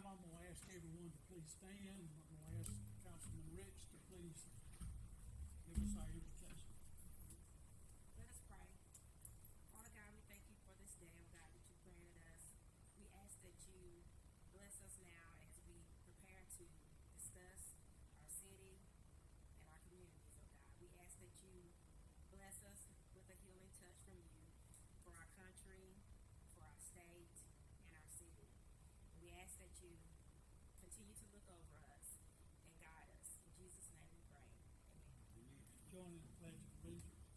time, I'm going to ask everyone to please stand. I'm going to ask Councilman Rich to please give us our invitation. Let us pray. Father God, we thank you for this day, oh God, that you granted us. We ask that you bless us now as we prepare to discuss our city and our communities, oh God. We ask that you bless us with a healing touch from you for our country, for our state, and our city. And we ask that you continue to look over us and guide us. In Jesus' name we pray. Amen. Join in the Pledge of Allegiance.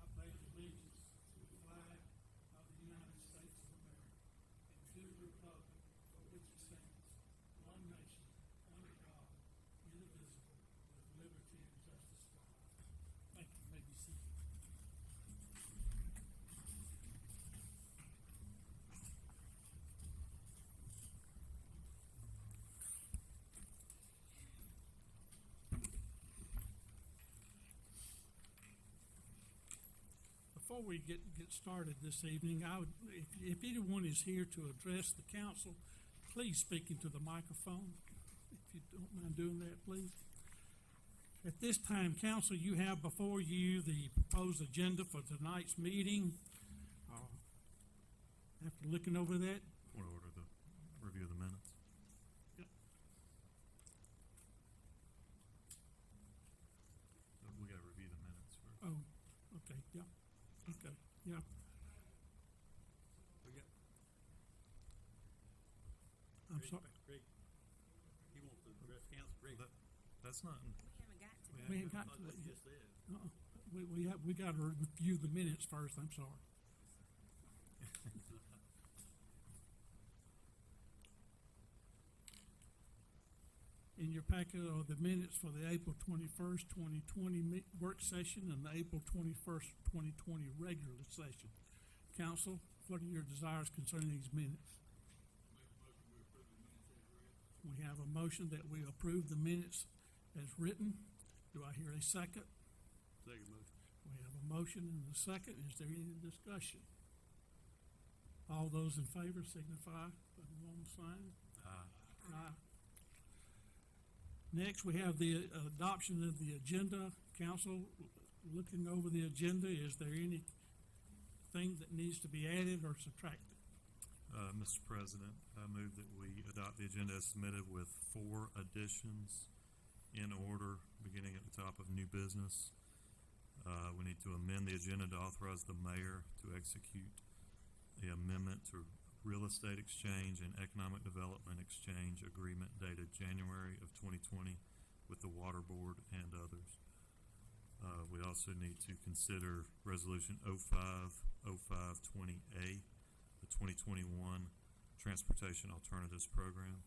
I pledge allegiance to the flag of the United States of America and to the republic for which it stands, one nation, under God, indivisible, with liberty and justice for all. Thank you. You may be seated. Before we get started this evening, if anyone is here to address the council, please speak into the microphone. If you don't mind doing that, please. At this time, council, you have before you the proposed agenda for tonight's meeting. After looking over that, Want to order the review of the minutes? Yep. We got to review the minutes first. oh, okay, yeah, okay, yeah. We got I'm sorry, Greg. He wants to address council. Greg. That's not. We haven't gotten to that. we ain't got to I thought that you yet. just said. We got to review the minutes first. I'm sorry. In your packet are the minutes for the April 21st, 2020 work session and the April 21st, 2020 regular session. Council, what are your desires concerning these minutes? We have a motion that we approve the minutes as written. Do I hear a second? Second motion. We have a motion and a second. Is there any discussion? All those in favor signify by the warm sign. Aye. Next, we have the adoption of the agenda. Council, looking over the agenda, is there anything that needs to be added or subtracted? Mr. President, I move that we adopt the agenda as submitted with 4 additions in order, beginning at the top of new business. We need to amend the agenda to authorize the mayor to execute the amendment to real estate exchange and economic development exchange agreement dated January of 2020 with the Water Board and others. We also need to consider Resolution 05-0520A, the 2021 Transportation Alternatives Program.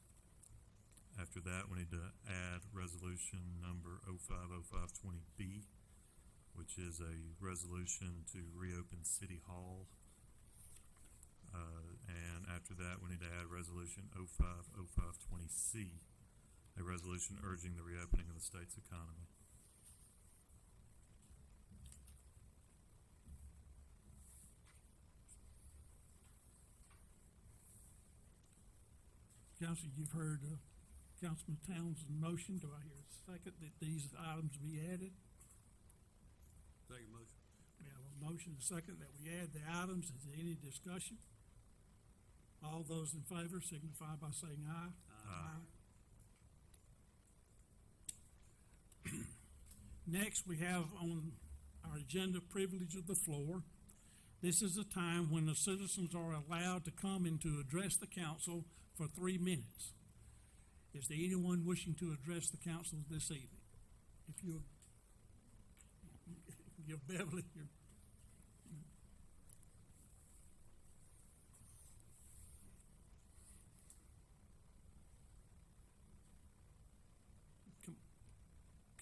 After that, we need to add Resolution number 05-0520B, which is a resolution to reopen City Hall. And after that, we need to add Resolution 05-0520C, a resolution urging the reopening of the state's economy. Council, you've heard Councilman Townsend's motion. Do I hear a second that these items be added? Second motion. We have a motion and a second that we add the items. Is there any discussion? All those in favor signify by saying aye. Aye. Next, we have on our agenda privilege of the floor. This is a time when the citizens are allowed to come and to address the council for 3 minutes. Is there anyone wishing to address the council this evening? If you give Beverly your...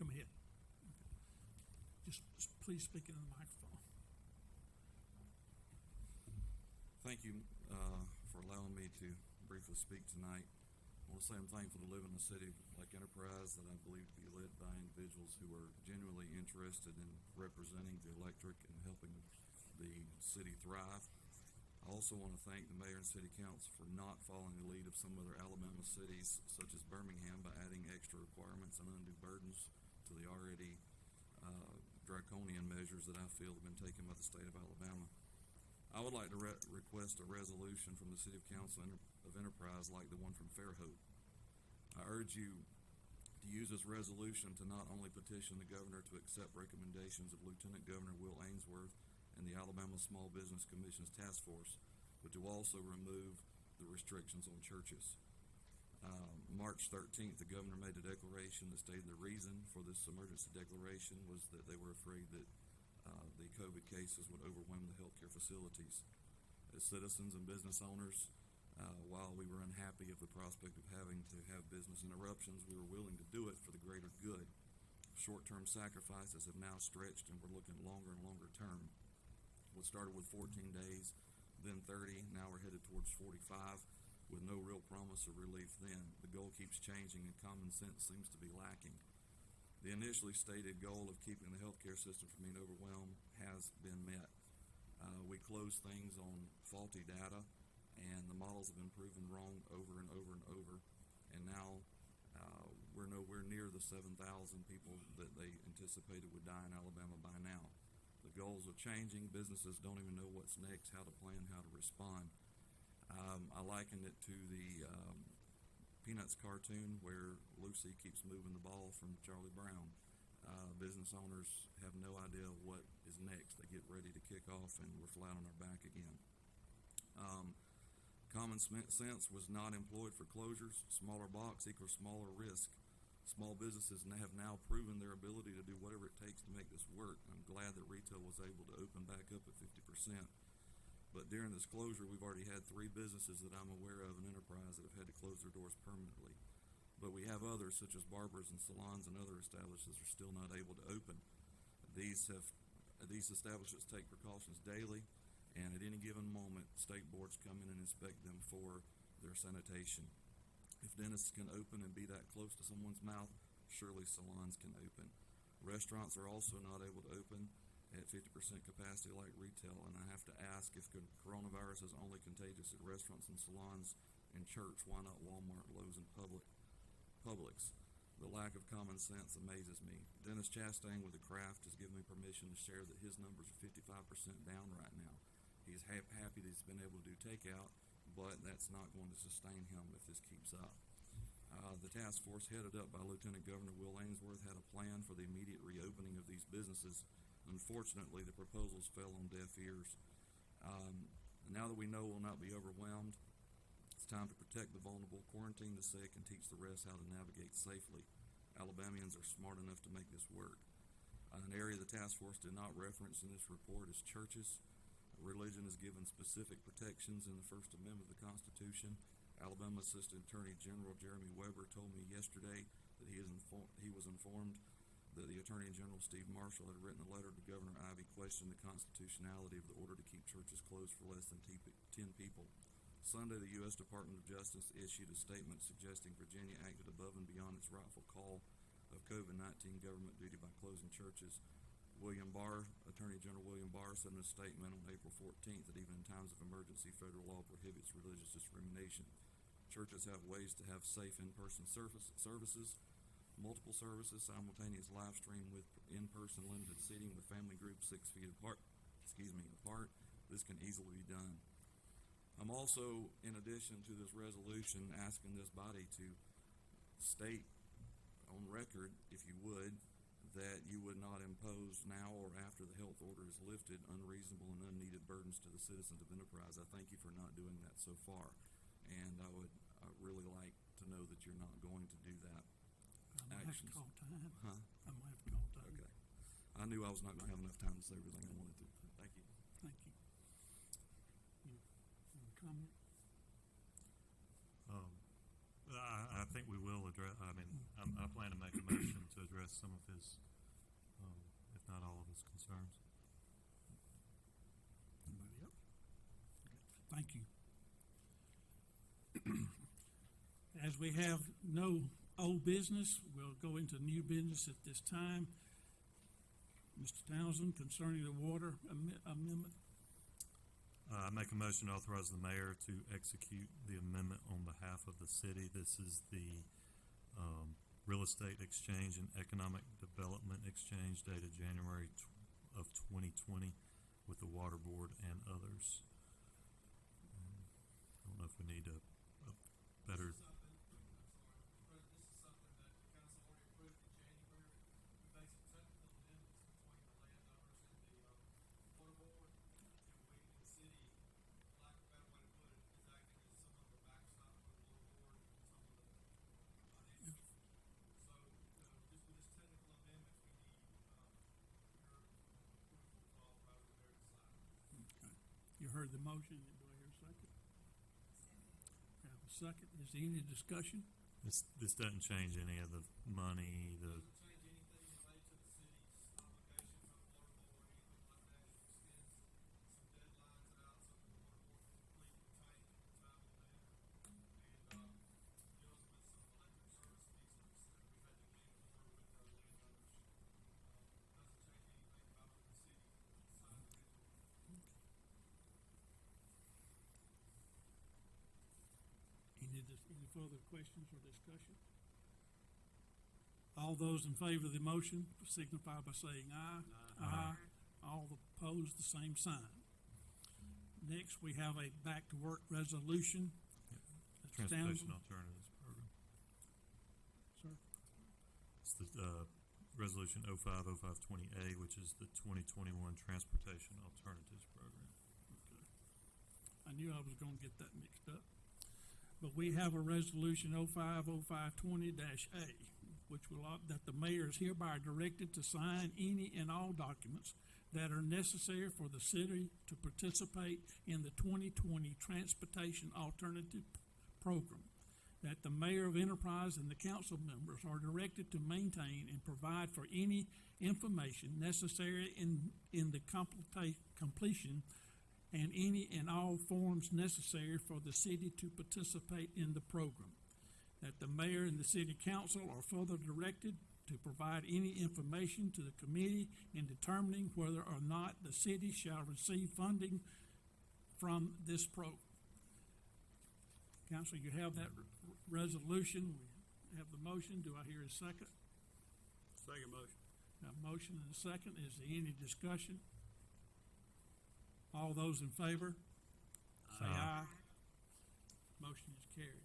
Come ahead. Just please speak into the microphone. Thank you for allowing me to briefly speak tonight. I want to say I'm thankful to live in a city like Enterprise that I believe to be led by individuals who are genuinely interested in representing the electorate and helping the city thrive. I also want to thank the mayor and city council for not following the lead of some other Alabama cities, such as Birmingham, by adding extra requirements and undue burdens to the already draconian measures that I feel have been taken by the state of Alabama. I would like to request a resolution from the City of Council of Enterprise like the one from Fairhope. I urge you to use this resolution to not only petition the governor to accept recommendations of Lieutenant Governor Will Ainsworth and the Alabama Small Business Commission's task force, but to also remove the restrictions on churches. March 13th, the governor made a declaration that stated the reason for this emergency declaration was that they were afraid that the COVID cases would overwhelm the healthcare facilities. As citizens and business owners, while we were unhappy of the prospect of having to have business interruptions, we were willing to do it for the greater good. Short-term sacrifices have now stretched, and we're looking longer and longer term. What started with 14 days, then 30, now we're headed towards 45, with no real promise of relief then. The goal keeps changing, and common sense seems to be lacking. The initially stated goal of keeping the healthcare system from being overwhelmed has been met. We closed things on faulty data, and the models have been proven wrong over and over and over, and now we're nowhere near the 7,000 people that they anticipated would die in Alabama by now. The goals are changing. Businesses don't even know what's next, how to plan, how to respond. I likened it to the Peanuts cartoon where Lucy keeps moving the ball from Charlie Brown. Business owners have no idea what is next. They get ready to kick off, and we're flat on our back again. Common sense was not employed for closures. Smaller box equals smaller risk. Small businesses have now proven their ability to do whatever it takes to make this work. I'm glad that retail was able to open back up at 50%. But during this closure, we've already had 3 businesses that I'm aware of in Enterprise that have had to close their doors permanently. But we have others, such as barbers and salons and other establishments, are still not able to open. These establishments take precautions daily, and at any given moment, state boards come in and inspect them for their sanitation. If dentists can open and be that close to someone's mouth, surely salons can open. Restaurants are also not able to open at 50% capacity like retail, and I have to ask, if coronavirus is only contagious at restaurants and salons and church, why not Walmart, Lowe's, and Publix? The lack of common sense amazes me. Dennis Chastain with the Craft has given me permission to share that his numbers are 55% down right now. He's happy that he's been able to do takeout, but that's not going to sustain him if this keeps up. The task force headed up by Lieutenant Governor Will Ainsworth had a plan for the immediate reopening of these businesses. Unfortunately, the proposals fell on deaf ears. Now that we know we'll not be overwhelmed, it's time to protect the vulnerable, quarantine the sick, and teach the rest how to navigate safely. Alabamians are smart enough to make this work. An area the task force did not reference in this report is churches. Religion is given specific protections in the First Amendment of the Constitution. Alabama Assistant Attorney General Jeremy Weber told me yesterday that he was informed that the Attorney General Steve Marshall had written a letter to Governor Ivey questioning the constitutionality of the order to keep churches closed for less than 10 people. Sunday, the U.S. Department of Justice issued a statement suggesting Virginia acted above and beyond its rightful call of COVID-19 government duty by closing churches. Attorney General William Barr said in a statement on April 14th that even in times of emergency, federal law prohibits religious discrimination. Churches have ways to have safe in-person services, multiple services, simultaneous live stream with in-person limited seating with family groups 6 feet apart. This can easily be done. I'm also, in addition to this resolution, asking this body to state on record, if you would, that you would not impose now or after the health order is lifted unreasonable and unneeded burdens to the citizens of Enterprise. I thank you for not doing that so far, and I would really like to know that you're not going to do that. I might have to call time. Huh? I might have to call time. Okay. I knew I was not going to have enough time to say everything I wanted to. Thank you. Thank you. Any comment? I think we will address, I plan to make a motion to address some of his, if not all of his concerns. Anybody else? Thank you. As we have no old business, we'll go into new business at this time. Mr. Townsend, concerning the water amendment. I make a motion to authorize the mayor to execute the amendment on behalf of the city. This is the real estate exchange and economic development exchange dated January of 2020 with the water board and others. I don't know if we need a better. This is something that the council already approved in January. We made some technical amendments between the landowners and the water board. And we, the city, lack of a better way to put it, is acting as some of the backstop for the water board and some of the financials. So, just with this technical amendments, we need your approval to authorize the mayor to sign. Okay. You heard the motion. Do I hear a second? We have a second. Is there any discussion? This doesn't change any of the money, the. Doesn't change anything related to the city's obligations on the water board or anything like that. It extends some deadlines out so that the water board can complete the tank in a timely manner. And, deals with some electric service easements that we had to gain in order with our landowners. Doesn't change anything about what the city signed originally. Any further questions or discussion? All those in favor of the motion signify by saying aye. Aye. All opposed, the same sign. Next, we have a back-to-work resolution. Mr. Transportation Townsend? Alternatives Program. Sir? It's the resolution 050520A, which is the 2021 Transportation Alternatives Program. Okay. I knew I was gonna get that mixed up. But we have a resolution 050520-A, which will, that the mayor is hereby directed to sign any and all documents that are necessary for the city to participate in the 2020 Transportation Alternative Program. That the mayor of Enterprise and the council members are directed to maintain and provide for any information necessary in the completion and any and all forms necessary for the city to participate in the program. That the mayor and the city council are further directed to provide any information to the committee in determining whether or not the city shall receive funding from this program. Council, you have that resolution. We have the motion. Do I hear a second? Second motion. A motion and a second. Is there any discussion? All those in favor? Say aye. Motion is carried.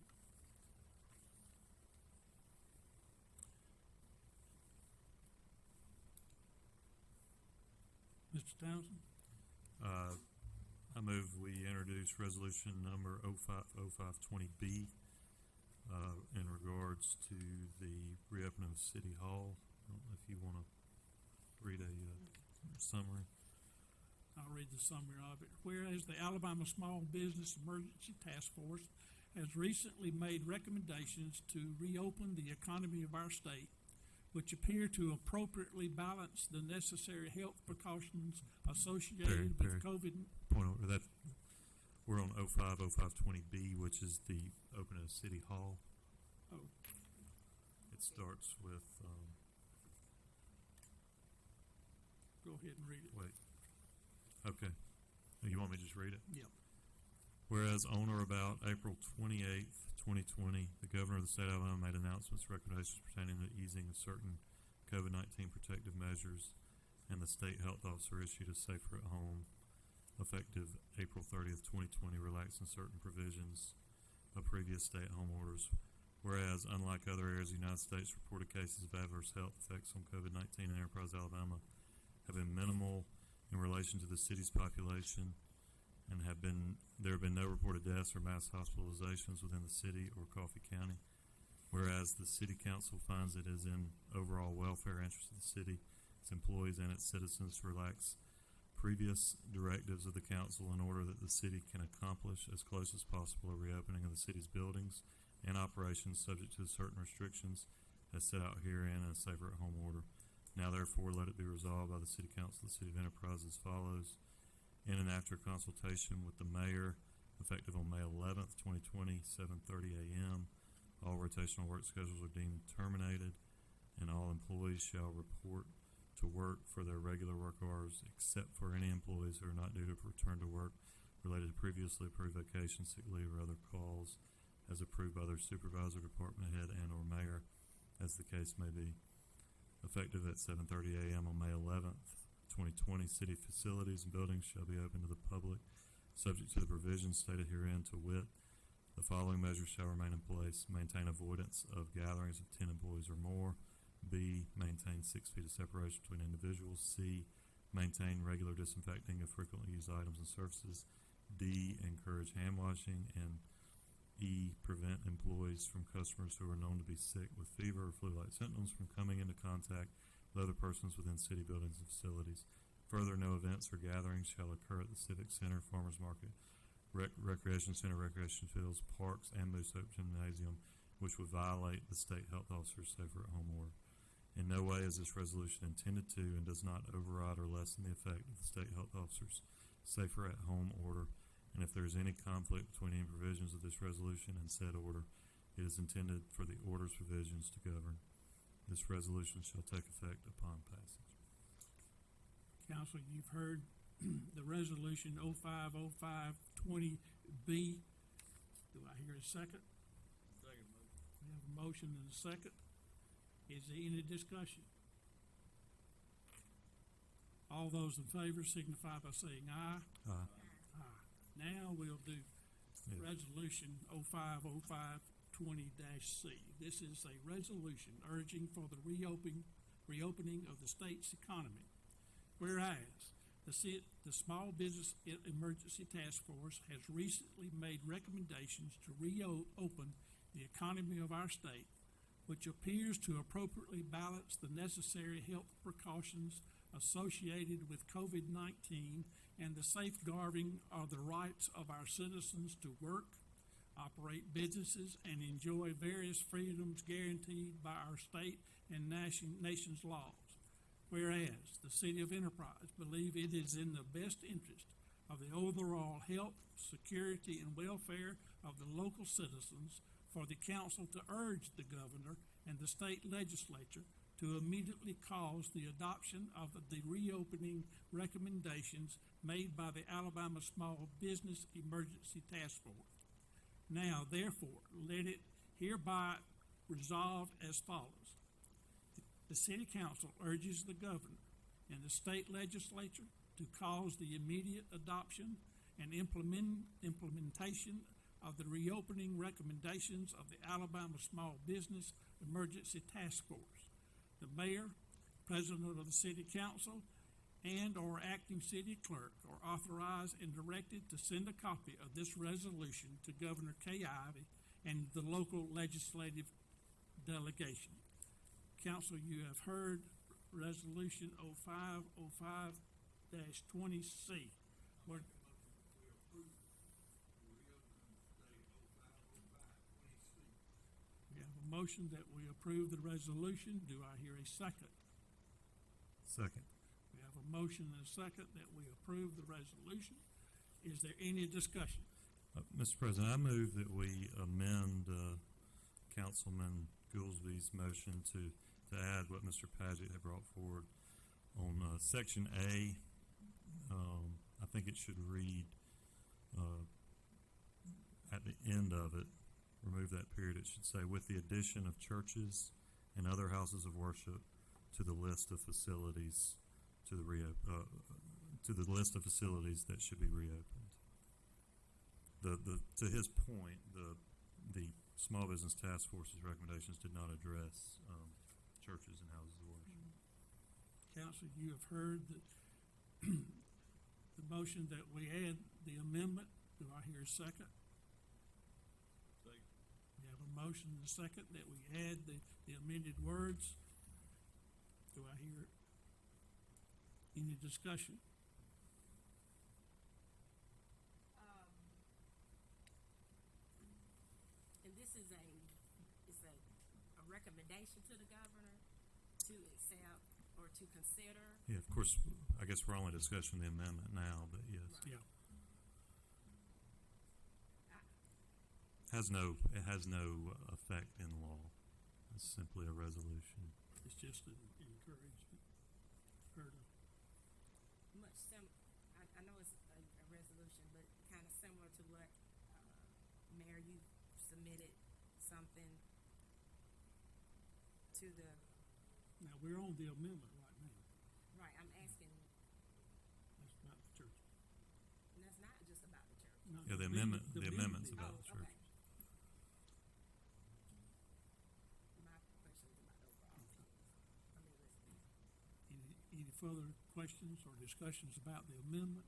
Mr. Townsend? I move we introduce resolution number 050520B in regards to the reopening of City Hall. I don't know if you want to read a summary. I'll read the summary of it. Whereas the Alabama Small Business Emergency Task Force has recently made recommendations to reopen the economy of our state, which appear to appropriately balance the necessary health precautions associated with Perry. COVID. Point over that. We're on 050520B, which is the opening of City Hall. Oh, It starts with, go ahead and read it. wait. Okay. You want me to just read it? Yep. Whereas on or about April 28th, 2020, the governor of the state of Alabama made announcements, recommendations pertaining to the easing of certain COVID-19 protective measures, and the state health officer issued a safer at home effective April 30th, 2020, relaxing certain provisions of previous stay-at-home orders. Whereas, unlike other areas of the United States, reported cases of adverse health effects on COVID-19 in Enterprise, Alabama have been minimal in relation to the city's population, and there have been no reported deaths or mass hospitalizations within the city or Coffee County. Whereas the city council finds it is in overall welfare interest of the city, its employees, and its citizens to relax previous directives of the council in order that the city can accomplish as close as possible a reopening of the city's buildings and operations subject to certain restrictions as set out herein in a safer at home order. Now therefore let it be resolved by the City Council of the City of Enterprise as follows. In and after consultation with the mayor, effective on May 11th, 2020, 7:30 a.m., all rotational work schedules are deemed terminated, and all employees shall report to work for their regular work hours, except for any employees who are not due to return to work related to previously approved vacation, sick leave, or other calls as approved by their supervisor, department head, and or mayor, as the case may be. Effective at 7:30 a.m. on May 11th, 2020, city facilities and buildings shall be open to the public, subject to the provisions stated herein, to wit, the following measures shall remain in place: maintain avoidance of gatherings of 10 employees or more. B, maintain 6 feet of separation between individuals. C, maintain regular disinfecting of frequently used items and surfaces. D, encourage hand washing. And E, prevent employees from customers who are known to be sick with fever or flu-like symptoms from coming into contact with other persons within city buildings and facilities. Further, no events or gatherings shall occur at the Civic Center, Farmers Market, Recreation Center, recreation fields, parks, and Moose Hope Gymnasium, which would violate the state health officer's safer at home order. In no way is this resolution intended to and does not override or lessen the effect of the state health officer's safer at home order, and if there is any conflict between any provisions of this resolution and said order, it is intended for the order's provisions to govern. This resolution shall take effect upon passage. Council, you've heard the resolution 050520B. Do I hear a second? Second motion. We have a motion and a second. Is there any discussion? All those in favor signify by saying aye. Aye. Aye. Now we'll do Yeah. resolution 050520-C. This is a resolution urging for the reopening of the state's economy. Whereas the Small Business Emergency Task Force has recently made recommendations to reopen the economy of our state, which appears to appropriately balance the necessary health precautions associated with COVID-19 and the safeguarding of the rights of our citizens to work, operate businesses, and enjoy various freedoms guaranteed by our state and nation's laws. Whereas the City of Enterprise believe it is in the best interest of the overall health, security, and welfare of the local citizens for the council to urge the governor and the state legislature to immediately cause the adoption of the reopening recommendations made by the Alabama Small Business Emergency Task Force. Now, therefore, let it hereby resolved as follows. The City Council urges the governor and the state legislature to cause the immediate adoption and implementation of the reopening recommendations of the Alabama Small Business Emergency Task Force. The mayor, president of the City Council, and or acting city clerk are authorized and directed to send a copy of this resolution to Governor Kay Ivey and the local legislative delegation. Council, you have heard resolution 0505-20C. What? We have a motion that we approve the resolution. Do I hear a second? Second. We have a motion and a second that we approve the resolution. Is there any discussion? Mr. President, I move that we amend Councilman Goolsby's motion to add what Mr. Paget had brought forward on Section A. I think it should read at the end of it, remove that period. It should say, with the addition of churches and other houses of worship to the list of facilities to the list of facilities that should be reopened. To his point, the Small Business Task Force's recommendations did not address churches and houses of worship. Council, you have heard the motion that we add the amendment. Do I hear a second? Second. We have a motion and a second that we add the amended words. Do I hear any discussion? And this is a recommendation to the governor to accept or to consider. Yeah, of course, I guess we're only discussing the amendment now, but yes. Yeah. It has no effect in law. It's simply a resolution. It's just an encouragement. Heard of. I know it's a resolution, but kind similar to what, Mayor, you submitted something to the, Now, we're on the amendment right now. right, I'm asking, That's about the church. and that's not just about the church. No, Yeah, the amendment's is. about Oh, the church. okay. My question is about the overall. Let me listen. Any further questions or discussions about the amendment?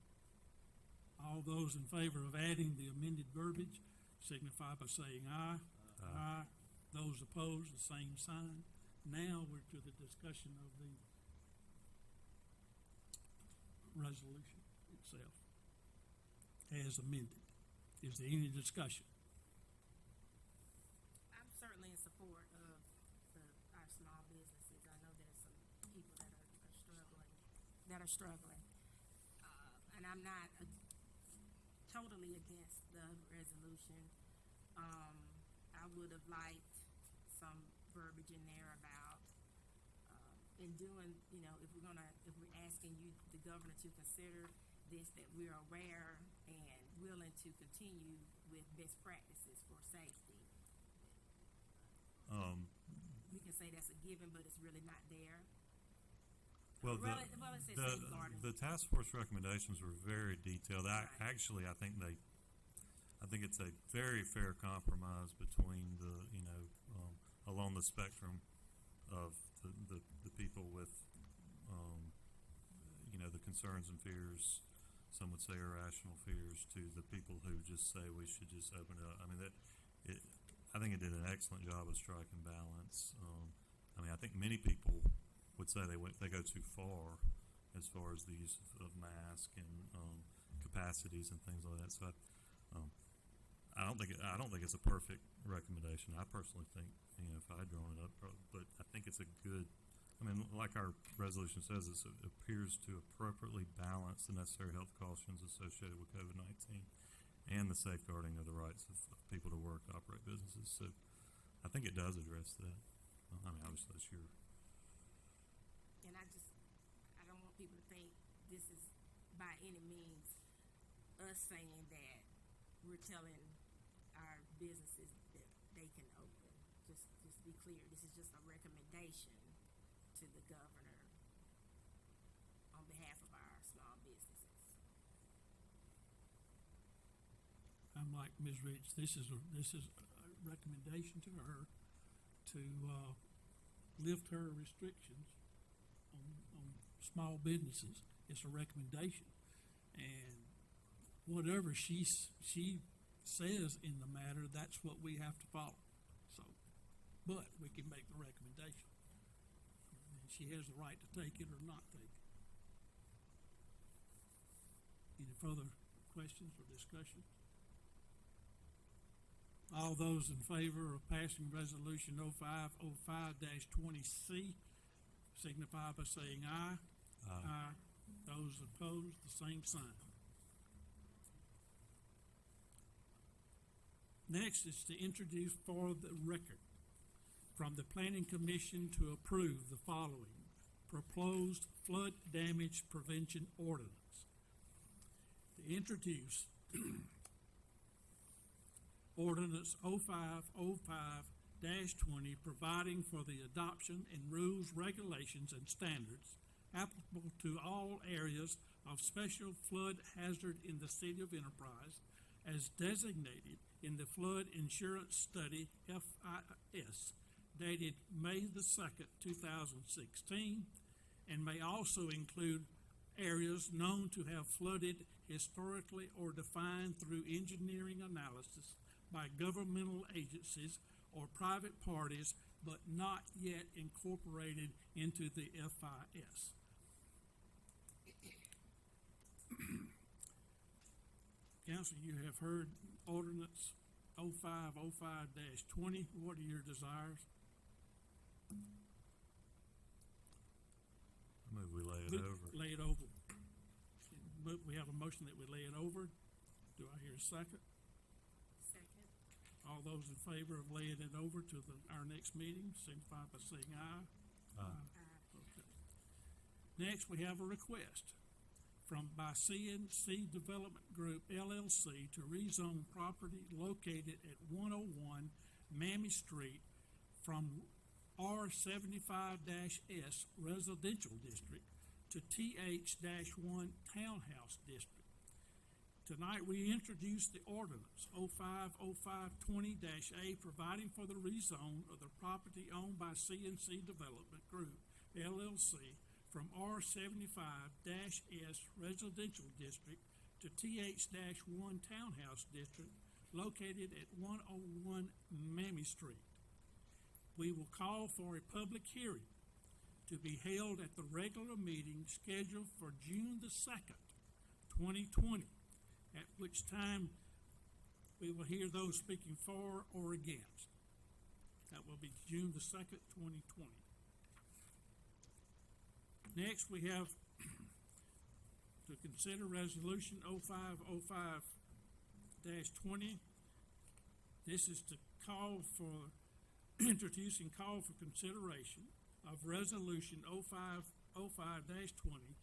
All those in favor of adding the amended verbiage signify by saying aye. Aye. Those opposed, the same sign. Now we're to the discussion of the resolution itself as amended. Is there any discussion? I'm certainly in support of our small businesses. I know there's some people that are struggling. And I'm not totally against the resolution. I would have liked some verbiage in there about, in doing, if we're asking you, the governor, to consider this, that we're aware and willing to continue with best practices for safety. We can say that's a given, but it's really not there. Well, it says safeguarding. the task force recommendations were very detailed. Right. Actually, I think it's a very fair compromise between along the spectrum of the people with, the concerns and fears. Some would say irrational fears, to the people who just say we should just open it up. I mean, I think it did an excellent job of striking balance. I think many people would say they go too far as the use of masks and capacities and things like that. So I don't think it's a perfect recommendation. I personally think, if I had drawn it up, but I think it's a good. Like our resolution says, it appears to appropriately balance the necessary health cautions associated with COVID-19 and the safeguarding of the rights of people to work, operate businesses. So I think it does address that. Obviously, that's your. And I don't want people to think this is by any means us saying that we're telling our businesses that they can open. Just to be clear, this is just a recommendation to the governor on behalf of our small businesses. I'm like Ms. Rich, this is a recommendation to her to lift her restrictions on small businesses. It's a recommendation, and whatever she says in the matter, that's what we have to follow. So, but we can make the recommendation. And she has the right to take it or not take it. Any further questions or discussion? All those in favor of passing resolution 0505-20C signify by saying aye. Aye. Those opposed, the same sign. Next is to introduce for the record from the Planning Commission to approve the following proposed flood damage prevention ordinance. To introduce ordinance 0505-20 providing for the adoption and rules, regulations, and standards applicable to all areas of special flood hazard in the city of Enterprise as designated in the Flood Insurance Study FIS dated May the 2nd, 2016, and may also include areas known to have flooded historically or defined through engineering analysis by governmental agencies or private parties, but not yet incorporated into the FIS. Council, you have heard ordinance 0505-20. What are your desires? I move we lay it over. Lay it over. But we have a motion that we lay it over. Do I hear a second? Second. All those in favor of laying it over to our next meeting, signify by saying aye. Aye. Okay. Next, we have a request by CNC Development Group LLC to rezone property located at 101 Mammy Street from R75-S Residential District to TH-1 Townhouse District. Tonight, we introduce the ordinance 050520-A providing for the rezone of the property owned by CNC Development Group LLC from R75-S Residential District to TH-1 Townhouse District located at 101 Mammy Street. We will call for a public hearing to be held at the regular meeting scheduled for June the 2nd, 2020, at which time we will hear those speaking for or against. That will be June the 2nd, 2020. Next, we have to consider Resolution 0505-20. This is to call for, introduce and call for consideration of Resolution 0505-20,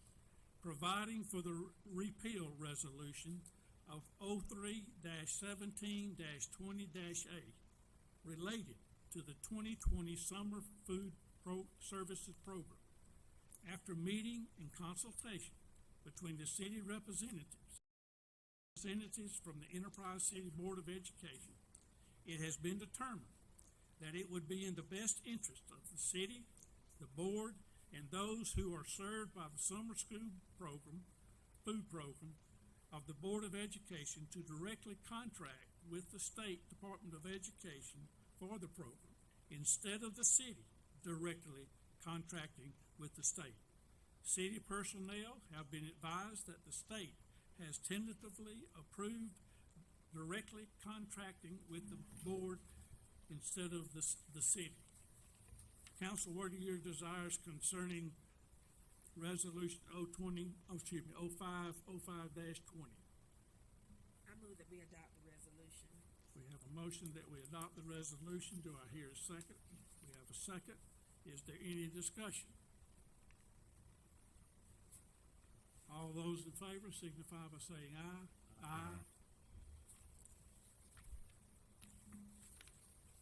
providing for the repeal resolution of 03-17-20-A related to the 2020 Summer Food Services Program. After meeting and consultation between the city representatives from the Enterprise City Board of Education, it has been determined that it would be in the best interest of the city, the board, and those who are served by the summer school program, food program of the Board of Education to directly contract with the State Department of Education for the program instead of the city directly contracting with the state. City personnel have been advised that the state has tentatively approved directly contracting with the board instead of the city. Council, what are your desires concerning Resolution 0505-20? I move that we adopt the resolution. We have a motion that we adopt the resolution. Do I hear a second? We have a second. Is there any discussion? All those in favor signify by saying aye. Aye.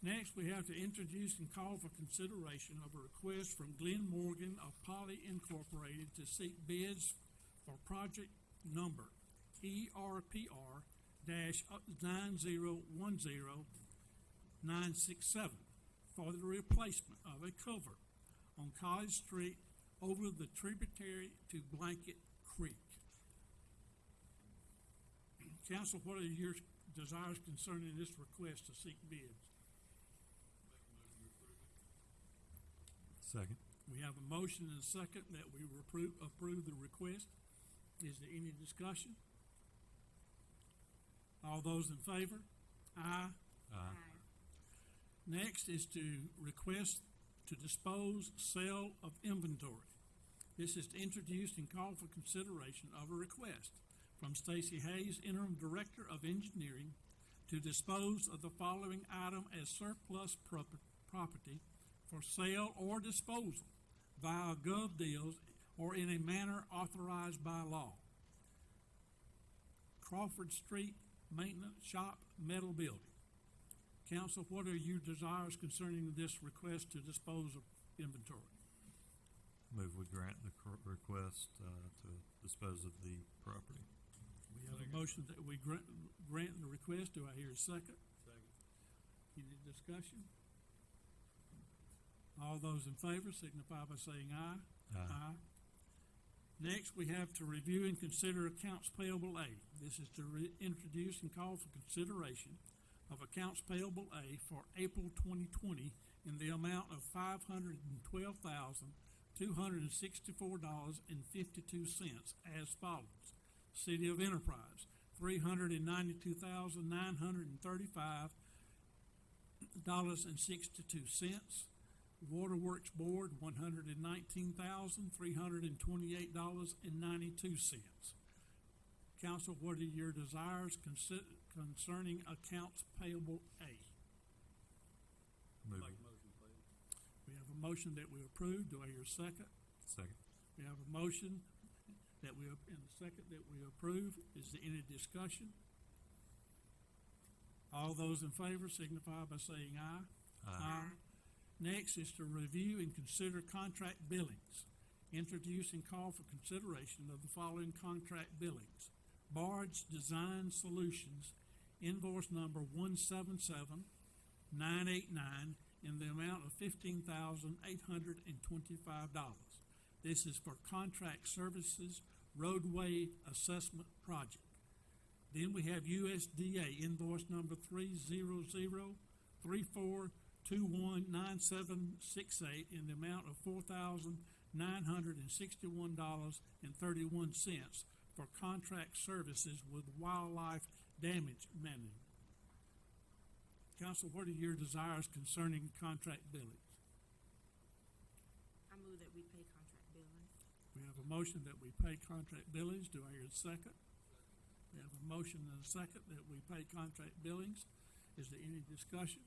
Next, we have to introduce and call for consideration of a request from Glenn Morgan of Poly Incorporated to seek bids for project number ERPR-9010967 for the replacement of a culvert on College Street over the tributary to Blanket Creek. Council, what are your desires concerning this request to seek bids? Second. We have a motion and a second that we approve the request. Is there any discussion? All those in favor? Aye. Aye. Next is to request to dispose, sale of inventory. This is to introduce and call for consideration of a request from Stacy Hayes, Interim Director of Engineering, to dispose of the following item as surplus property for sale or disposal via gov deals or in a manner authorized by law. Crawford Street Maintenance Shop Metal Building. Council, what are your desires concerning this request to dispose of inventory? Move we grant the request to dispose of the property. We have a motion that we grant the request. Do I hear a second? Second. Any discussion? All those in favor signify by saying aye. Aye. Next, we have to review and consider accounts payable A. This is to introduce and call for consideration of accounts payable A for April 2020 in the amount of $512,264.52 as follows. City of Enterprise, $392,935.62. Waterworks Board, $119,328.92. Council, what are your desires concerning accounts payable A? Move Make it. a motion, please. We have a motion that we approve. Do I hear a second? Second. We have a motion and the second that we approve. Is there any discussion? All those in favor signify by saying aye. Aye. Next is to review and consider contract billings. Introduce and call for consideration of the following contract billings. Barge Design Solutions, invoice number 177989, in the amount of $15,825. This is for contract services roadway assessment project. Then we have USDA invoice number 30034219768 in the amount of $4,961.31 for contract services with wildlife damage management. Council, what are your desires concerning contract billings? I move that we pay contract billings. We have a motion that we pay contract billings. Do I hear a second? We have a motion and a second that we pay contract billings. Is there any discussion?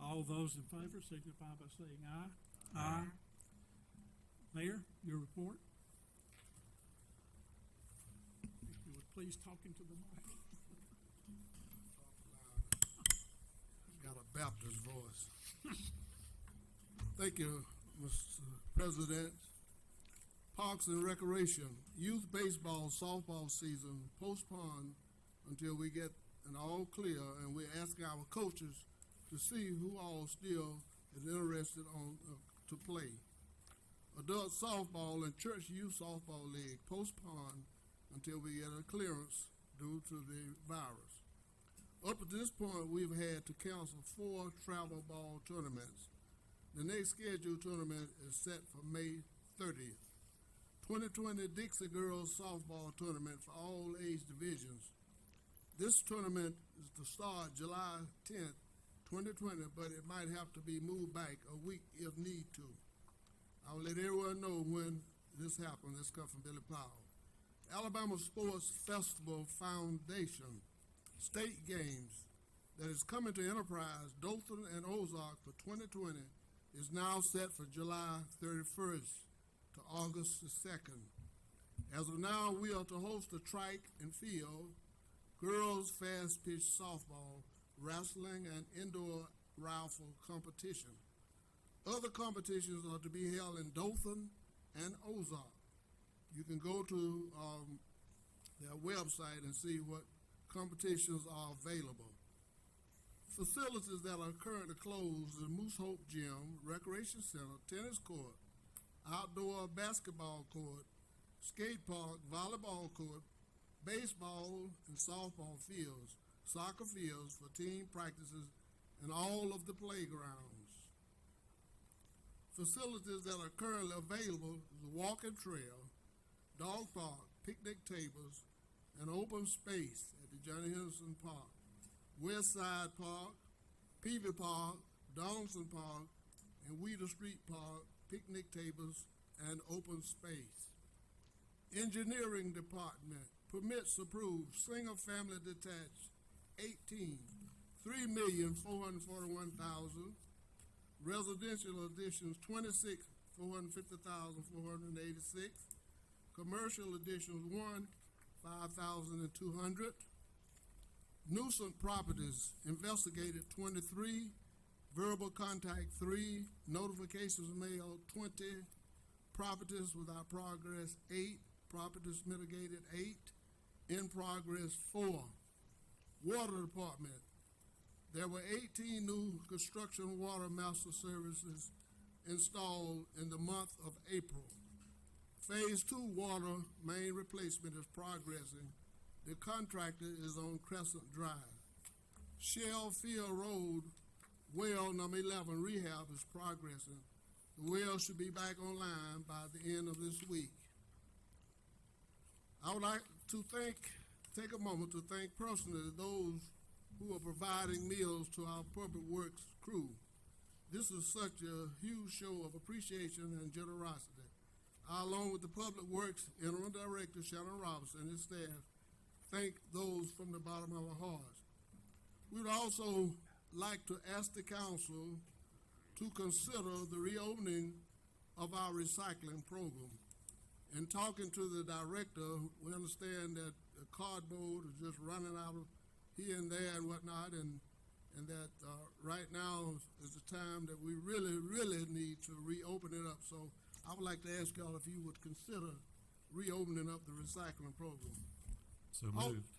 All those in favor signify by saying aye. Aye. Mayor, your report? If you would please talk into the mic. Got a Baptist voice. Thank you, Mr. President. Parks and Recreation, youth baseball, softball season postponed until we get an all clear, and we're asking our coaches to see who all still is interested to play. Adult softball and church youth softball league postponed until we get a clearance due to the virus. Up at this point, we've had to cancel 4 travel ball tournaments. The next scheduled tournament is set for May 30th. 2020 Dixie Girls Softball Tournament for all age divisions. This tournament is to start July 10th, 2020, but it might have to be moved back a week if need to. I'll let everyone know when this happens. This comes from Billy Powell. Alabama Sports Festival Foundation State Games that is coming to Enterprise, Dothan, and Ozark for 2020 is now set for July 31st to August the 2nd. As of now, we are to host a track and field, girls fast pitch softball, wrestling, and indoor rifle competition. Other competitions are to be held in Dothan and Ozark. You can go to their website and see what competitions are available. Facilities that are currently closed: the Moose Hope Gym, Recreation Center, tennis court, outdoor basketball court, skate park, volleyball court, baseball and softball fields, soccer fields for team practices, and all of the playgrounds. Facilities that are currently available is a walking trail, dog park, picnic tables, and open space at the Johnny Henderson Park, West Side Park, Peavy Park, Donaldson Park, and Weeder Street Park, picnic tables, and open space. Engineering Department, permits approved, single family detached, 18, $3,441,000. Residential additions, 26, $450,486. Commercial additions, 1, $5,200. Nuisance properties investigated, 23. Verbal contact, 3. Notifications mailed, 20. Properties without progress, 8. Properties mitigated, 8. In progress, 4. Water Department, there were 18 new construction water master services installed in the month of April. Phase 2 water main replacement is progressing. The contractor is on Crescent Drive. Shell Field Road, well number 11 rehab is progressing. The well should be back online by the end of this week. I would like to take a moment to thank personally those who are providing meals to our public works crew. This is such a huge show of appreciation and generosity. I, along with the Public Works Interim Director Shannon Robinson and his staff, thank those from the bottom of our hearts. We would also like to ask the council to consider the reopening of our recycling program. in talking to the director, we understand that the cardboard is just running out of here and there and whatnot, and that right now is the time that we really, really need to reopen it up. So I would like to ask y'all if you would consider reopening up the recycling program. So Oh. moved.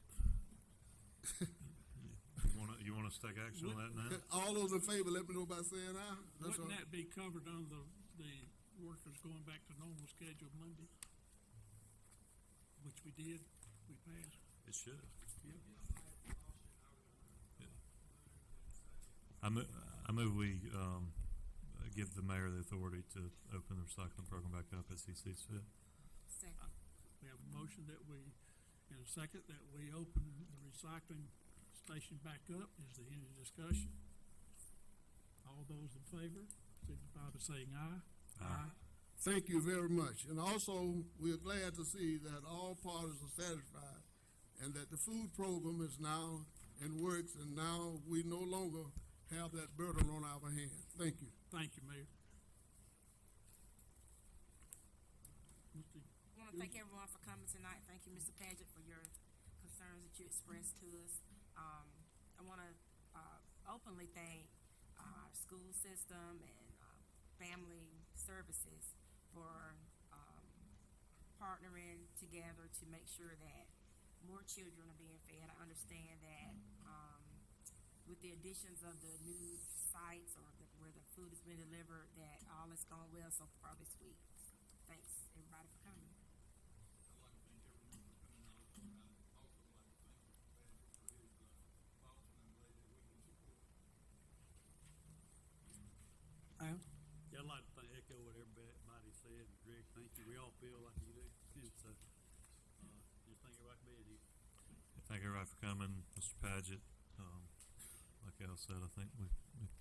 You want us to take action on that now? All those in favor, let me know by saying aye. That's Wouldn't all. that be covered under the workers going back to normal schedule Monday? Which we did, we passed. It should. Yep. I move we give the mayor the authority to open the recycling program back up as he sees fit. Second. We have a motion that we, in a second, that we open the recycling station back up. Is there any discussion? All those in favor, signify by saying aye. Aye. Thank you very much. And also, we are glad to see that all parties are satisfied and that the food program is now in works, and now we no longer have that burden on our hands. Thank you. Thank you, Mayor. I want to thank everyone for coming tonight. Thank you, Mr. Paget, for your concerns that you expressed to us. I want to openly thank our school system and family services for partnering together to make sure that more children are being fed. I understand that with the additions of the new sites or where the food has been delivered, that all has gone well so far this week. Thanks, everybody, for coming. I'd like to thank everyone for coming out. I'd also like to thank Mr. Patrick for his thoughts, and I'm glad that we can support it. Al? Yeah, I'd like to echo what everybody said. Greg, thank you. We all feel like you do. And so, just thank everybody for being here. Thank everybody for coming, Mr. Paget. Like Al said, I think we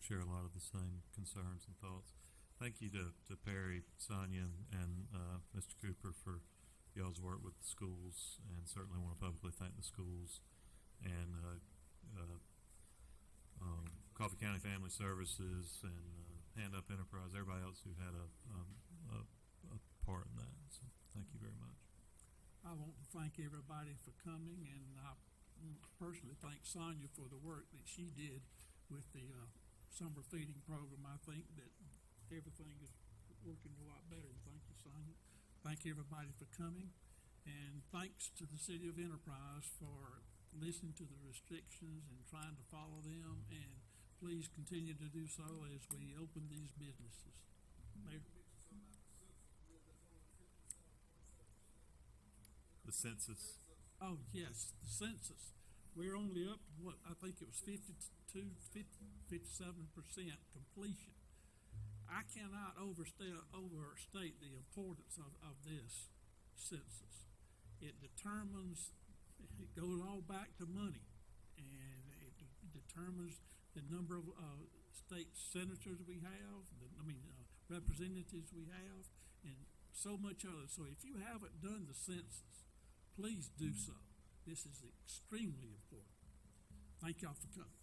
share a lot of the same concerns and thoughts. Thank you to Perry, Sonia, and Mr. Cooper for y'all's work with the schools, and certainly want to publicly thank the schools and Coffee County Family Services and Hand Up Enterprise, everybody else who had a part in that. So thank you very much. I want to thank everybody for coming, and I personally thank Sonia for the work that she did with the summer feeding program. I think that everything is working a lot better. Thank you, Sonia. Thank everybody for coming, and thanks to the City of Enterprise for listening to the restrictions and trying to follow them, and please continue to do so as we open these businesses. Mayor? The census. Oh, yes, the census. We're only up to what, I think it was 57% completion. I cannot overstate the importance of this census. It goes all back to money, and it determines the number of state senators we have, representatives we have, and so much other. So if you haven't done the census, please do so. This is extremely important. Thank y'all for coming.